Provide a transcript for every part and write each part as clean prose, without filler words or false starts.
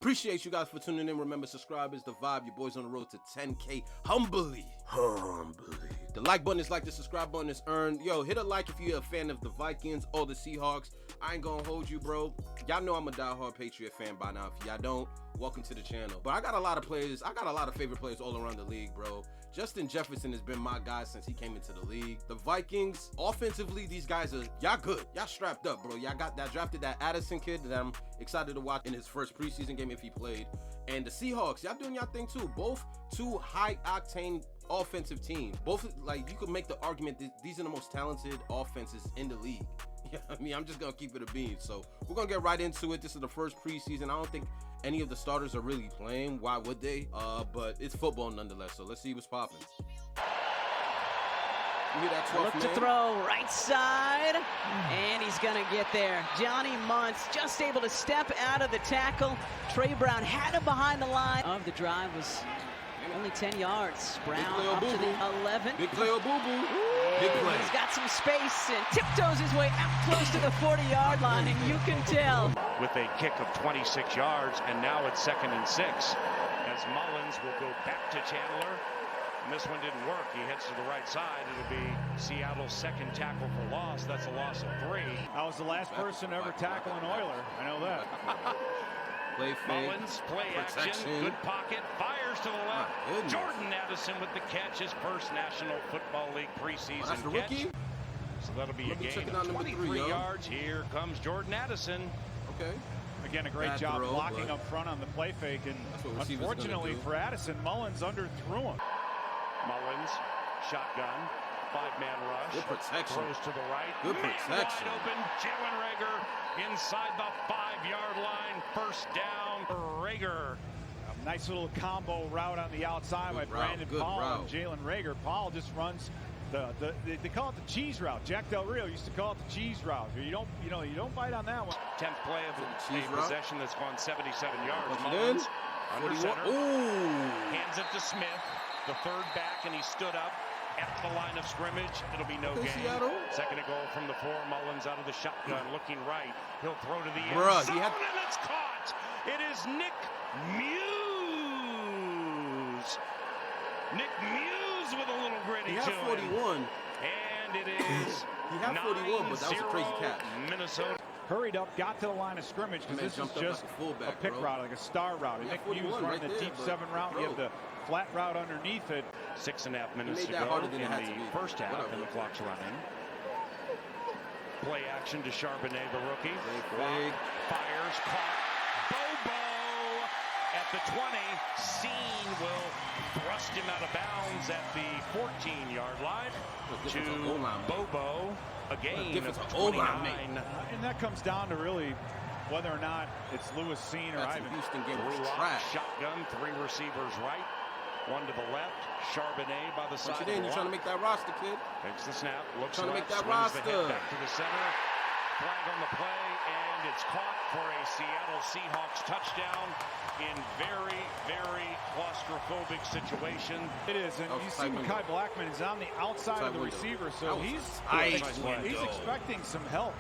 Appreciate you guys for tuning in. Remember, subscribe is the vibe. Your boys on the road to 10K humbly. The like button is like, the subscribe button is earned. Yo, hit a like if you're a fan of the Vikings or the Seahawks. I ain't gonna hold you, bro. Y'all know I'm a diehard Patriot fan by now. If y'all don't, welcome to the channel. But I got a lot of players. I got a lot of favorite players all around the league, bro. Justin Jefferson has been my guy since he came into the league. The Vikings, offensively, these guys are, y'all good. Y'all strapped up, bro. Y'all got that, drafted that Addison kid that I'm excited to watch in his first preseason game if he played. And the Seahawks, y'all doing y'all thing too. Both two high-octane offensive teams. Both, like, you could make the argument that these are the most talented offenses in the league. Yeah, I mean, I'm just gonna keep it a bean. So we're gonna get right into it. This is the first preseason. I don't think any of the starters are really playing. Why would they? But it's football nonetheless. So let's see what's popping. You hear that 12th Look to throw right side, and he's gonna get there. Johnny Muntz just able to step out of the tackle. Trey Brown had him behind the line of the drive. Was only 10 yards. Brown up to the 11. Big play, oh boo-boo. Big play. He's got some space and tiptoes his way out close to the 40-yard line, and you can tell. With a kick of 26 yards, and now it's 2nd and 6. As Mullins will go back to Chandler. And this one didn't work. He heads to the right side. It'll be Seattle's second tackle for loss. That's a loss of 3. I was the last person to ever tackle an Oiler. I know that. Play fake. Mullins, play action, good pocket, fires to the left. Jordan Addison with the catch, his first National Football League preseason that's the catch. Rookie? So that'll be a gain of 23 yards. Here comes Jordan Addison. Okay. Again, a great job blocking up front on the play fake, and unfortunately for Addison, Mullins underthrew him. Mullins, shotgun, 5-man rush. Good protection. Throws to the right. Good protection. Wide open, Jalen Reagor inside the 5-yard line. First down, Reagor. A nice little combo route on the outside by Brandon Paul and Jalen Reagor. Paul just runs they call it the cheese route. Jack Del Rio used to call it the cheese route. You don't bite on that one. 10th play of a possession that's gone 77 yards. Mullins under center. Ooh. Hands it to Smith, the third back, and he stood up at the line of scrimmage. It'll be no gain. Seattle. Second and goal from the 4. Mullins out of the shotgun, looking right. He'll throw to the end zone, and it's caught. It is Nick Muse. Nick Muse with a little gritty to him. 41. And it is he had 41, but that was a crazy catch. Minnesota. Hurried up, got to the line of scrimmage, because this is just like a pick route, like a star route. Nick Muse running the deep 7 route. You have the flat route underneath it. 6.5 minutes to go in the first half, and the clock's running. Play action to Charbonnet, the rookie. Fires, caught. Bobo at the 20. Seen will thrust him out of bounds at the 14-yard line to Bobo. A gain of 29. And that comes down to really whether or not it's Lewis Seen or Ivan. Houston game was trash. Shotgun, 3 receivers right, 1 to the left. Charbonnet by the side. You're trying to make that roster, kid. Takes the snap, looks trying left, to make that roster. The head back to the center. Flag on the play, and it's caught for a Seattle Seahawks touchdown in very, very claustrophobic situation. It is, and you see Kai Blackman is on the outside of the receiver, so he's expecting some help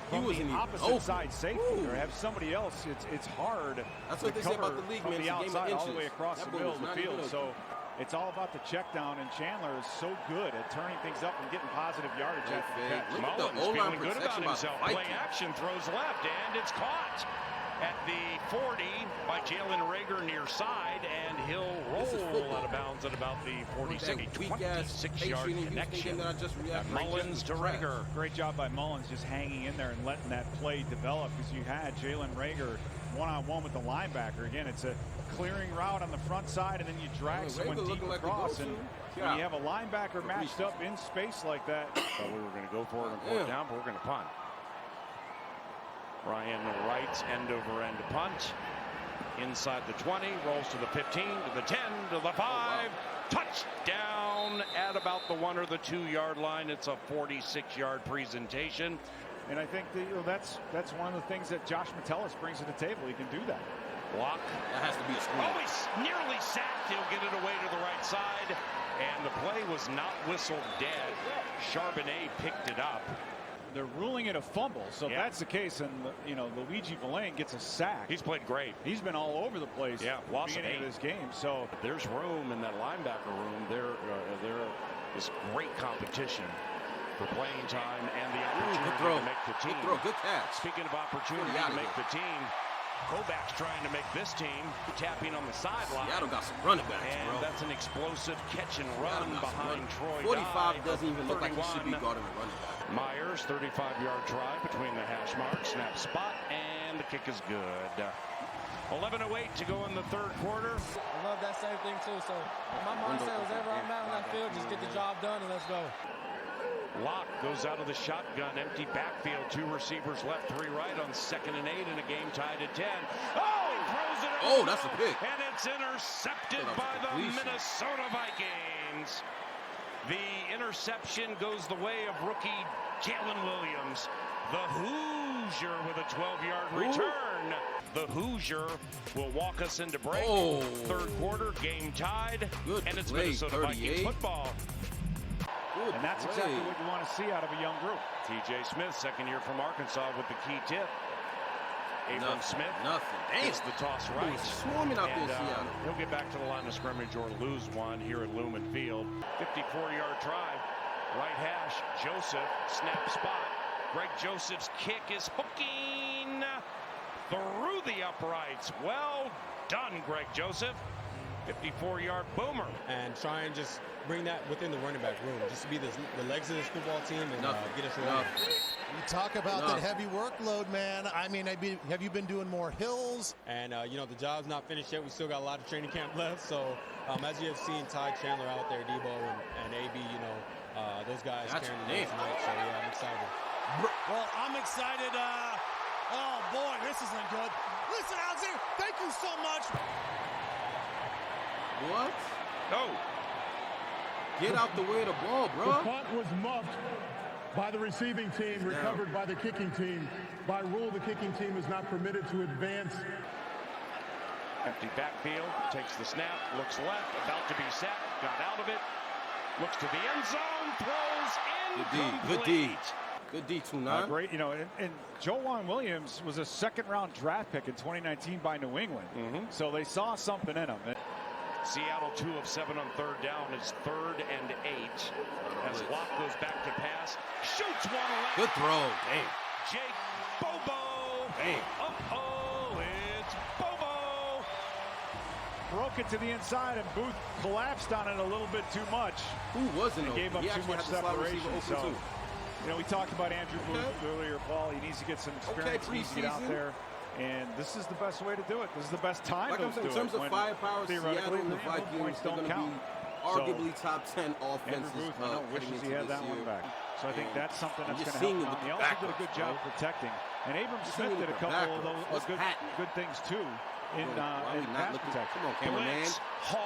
from the opposite side safety, or have somebody else. It's hard. That's what they say about the league, man. From the outside all the way across the middle of the field. So it's all about the check down, and Chandler is so good at turning things up and getting positive yardage after the catch. Mullins feeling good about himself. Play action, throws left, and it's caught at the 40 by Jalen Reagor near side, and he'll roll out of bounds at about the 46. 26-yard connection. Mullins to Reagor. Great job by Mullins, just hanging in there and letting that play develop, because you had Jalen Reagor one-on-one with the linebacker. Again, it's a clearing route on the front side, and then you drag someone deep across, and when you have a linebacker matched up in space like that. Thought we were going to go for it and pull it down, but we're going to punt. Ryan Wright's end-over-end punt. Inside the 20, rolls to the 15, to the 10, to the 5. Touchdown at about the 1 or the 2-yard line. It's a 46-yard presentation. And I think that's one of the things that Josh Metellus brings to the table. He can do that. Block. That has to be a screen. Oh, he's nearly sacked. He'll get it away to the right side. And the play was not whistled dead. Charbonnet picked it up. They're ruling it a fumble. So if that's the case, and Luigi Villain gets a sack. He's played great. He's been all over the place. Yeah, at lost the beginning of this game. So there's room in that linebacker room. There is great competition for playing time and the opportunity to make the team. Good throw, good catch. Speaking of opportunity to make the team, Kovac's trying to make this team, tapping on the sideline. Seattle got some running backs, and bro. that's an explosive catch and run behind Troy. 45 doesn't even look like he should be guarding a running back. Myers, 35-yard try between the hash marks, snap spot, and the kick is good. 11:08 to go in the third quarter. I love that same thing too. So my mindset was ever I'm out on that field, just get the job done and let's go. Locke goes out of the shotgun, empty backfield, 2 receivers left, 3 right on 2nd and 8 in a game tied at 10. Oh, he throws it. Oh, that's a pick. And it's intercepted by the Minnesota Vikings. The interception goes the way of rookie Jalen Williams. The Hoosier with a 12-yard return. The Hoosier will walk us into break. Oh. Third quarter, game tied. Good and it's play, Minnesota 38. Vikings football. Good and that's play. exactly what you want to see out of a young group. TJ Smith, second year from Arkansas with the key tip. Abram Smith gets the toss right. Swarming out there in Seattle. He'll get back to the line of scrimmage or lose one here at Lumen Field. 54-yard try. Right hash. Joseph, snap spot. Greg Joseph's kick is hooking through the uprights. Well done, Greg Joseph. 54-yard boomer. And try and just bring that within the running back room, just to be the legs of this football team and get us rolling. You talk about that heavy workload, man. I mean, have you been doing more hills? And, the job's not finished yet. We still got a lot of training camp left. So, as you have seen Ty Chandler out there, Debo and AB, those guys carrying the name tonight. So, yeah, I'm excited. Well, I'm excited. Oh, boy, this isn't good. Listen, Alexander, thank you so much. What? No. Get out the way of the ball, bro. The punt was muffed by the receiving team, recovered by the kicking team. By rule, the kicking team is not permitted to advance. Empty backfield, takes the snap, looks left, about to be sacked, got out of it, looks to the end zone, throws in. Good D. Good D, 2-9. Great, and Joejuan Williams was a second-round draft pick in 2019 by New England. So they saw something in him. Seattle 2 of 7 on third down. Is 3rd and 8. As Locke goes back to pass, shoots one left. Good throw. Damn. Jake Bobo. Damn. Oh, it's Bobo. Broke it to the inside, and Booth collapsed on it a little bit too much. Who wasn't gave up too much separation. So, we talked about Andrew Booth earlier, Paul. He needs to get some experience. He needs to get out there. And this is the best way to do it. This is the best time to do it. In terms of firepower, Seattle and the Vikings are going to be arguably top 10 offenses. Andrew Booth, wishes he had that one back. So I think that's something that's going to help him. He also did a good job protecting. And Abram Smith did a couple of those good things too in pass protection. Come on, cameraman.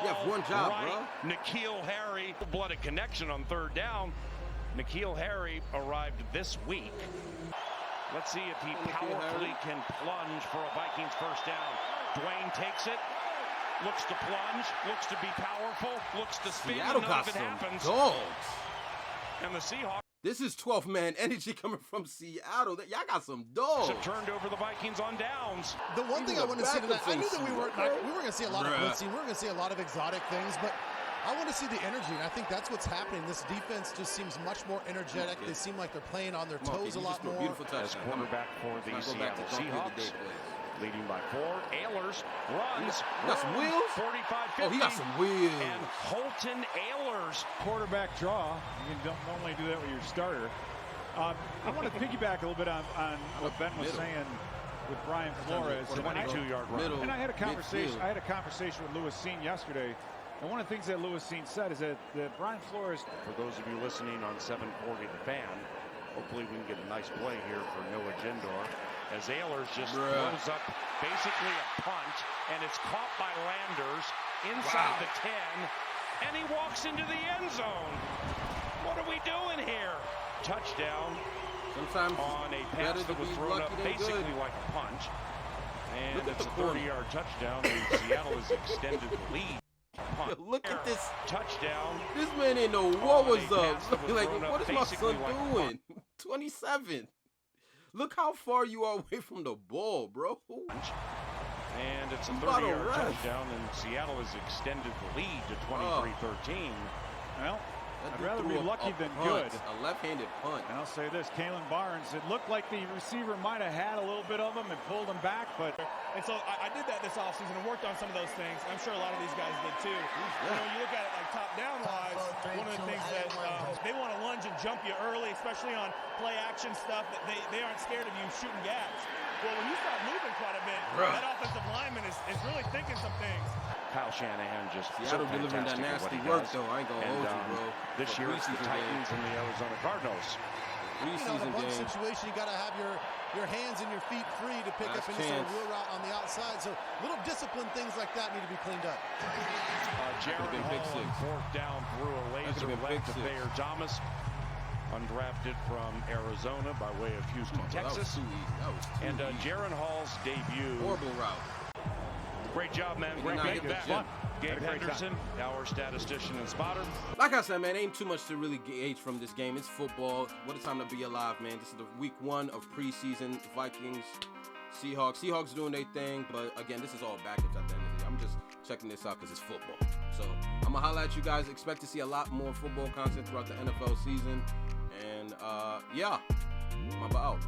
You have one job, bro. N'Keal Harry, blooded connection on third down. N'Keal Harry arrived this week. Let's see if he powerfully can plunge for a Vikings first down. Dwayne takes it, looks to plunge, looks to be powerful, looks to spin, Seattle and none got of it some happens. dogs. And the Seahawks. This is 12-man energy coming from Seattle. Y'all got some dogs. Have turned over the Vikings on downs. The one thing I want to see tonight, I knew that we weren't going to see a lot of blitzing. We were going to see a lot of exotic things, but I want to see the energy, and I think that's what's happening. This defense just seems much more energetic. They seem like they're playing on their toes a lot more. As quarterback for the Seattle Seahawks, leading by 4. Ehlers runs. He got some wheels? 45-50. Oh, he got some wheels. And Holton Ehlers. Quarterback draw. You don't normally do that with your starter. I want to piggyback a little bit on what Ben was saying with Brian Flores. 22-yard run. And I had a conversation. I had a conversation with Louis Sean yesterday. And one of the things that Louis Sean said is that Brian Flores. For those of you listening on 740 The Fan, hopefully we can get a nice play here for Noah Jindor. As Ehlers just throws up basically a punt, and it's caught by Landers inside the 10, and he walks into the end zone. What are we doing here? Touchdown. Sometimes on a pass that was thrown up basically like a punch. And it's a 30-yard touchdown, and Seattle has extended the lead. punt. Yo, look at this. Touchdown. This man didn't know what was up. Like, thrown up what is my basically son like a doing? 27. Look how far you are away from the ball, bro. And it's a 30-yard touchdown, and Seattle has extended the lead to 23-13. Well, I'd rather be lucky than good. A left-handed punt. And I'll say this, Kalen Barnes, it looked like the receiver might have had a little bit of him and pulled him back, but... And so I did that this offseason and worked on some of those things. I'm sure a lot of these guys did too. You know, you look at it like top-down wise, one of the things that they want to lunge and jump you early, especially on play-action stuff, that they aren't scared of you shooting gaps. Well, when you start moving quite a bit, that offensive lineman is really thinking some things. Kyle Shanahan just Seattle delivering that nasty work, though. I ain't gonna hold you, bro. This year it's the Titans and the Arizona Cardinals. Preseason in a bunch game. situation, you got to have your hands and your feet free to pick up any sort of wheel route on the outside. So little discipline things like that need to be cleaned up. Jaron Hall on fourth down threw a laser left to Thayer Thomas, undrafted from Arizona by way of Houston, Texas. And Jaron Hall's debut. Horrible route. Great job, man. Great that. Gabe Henderson, our statistician and spotter. Like I said, man, ain't too much to really gauge from this game. It's football. What a time to be alive, man. This is the week 1 of preseason. Vikings, Seahawks. Seahawks doing their thing, but again, this is all backups at the end of the day. I'm just checking this out because it's football. So I'm going to holler at you guys. Expect to see a lot more football content throughout the NFL season. And, yeah, I'm about out.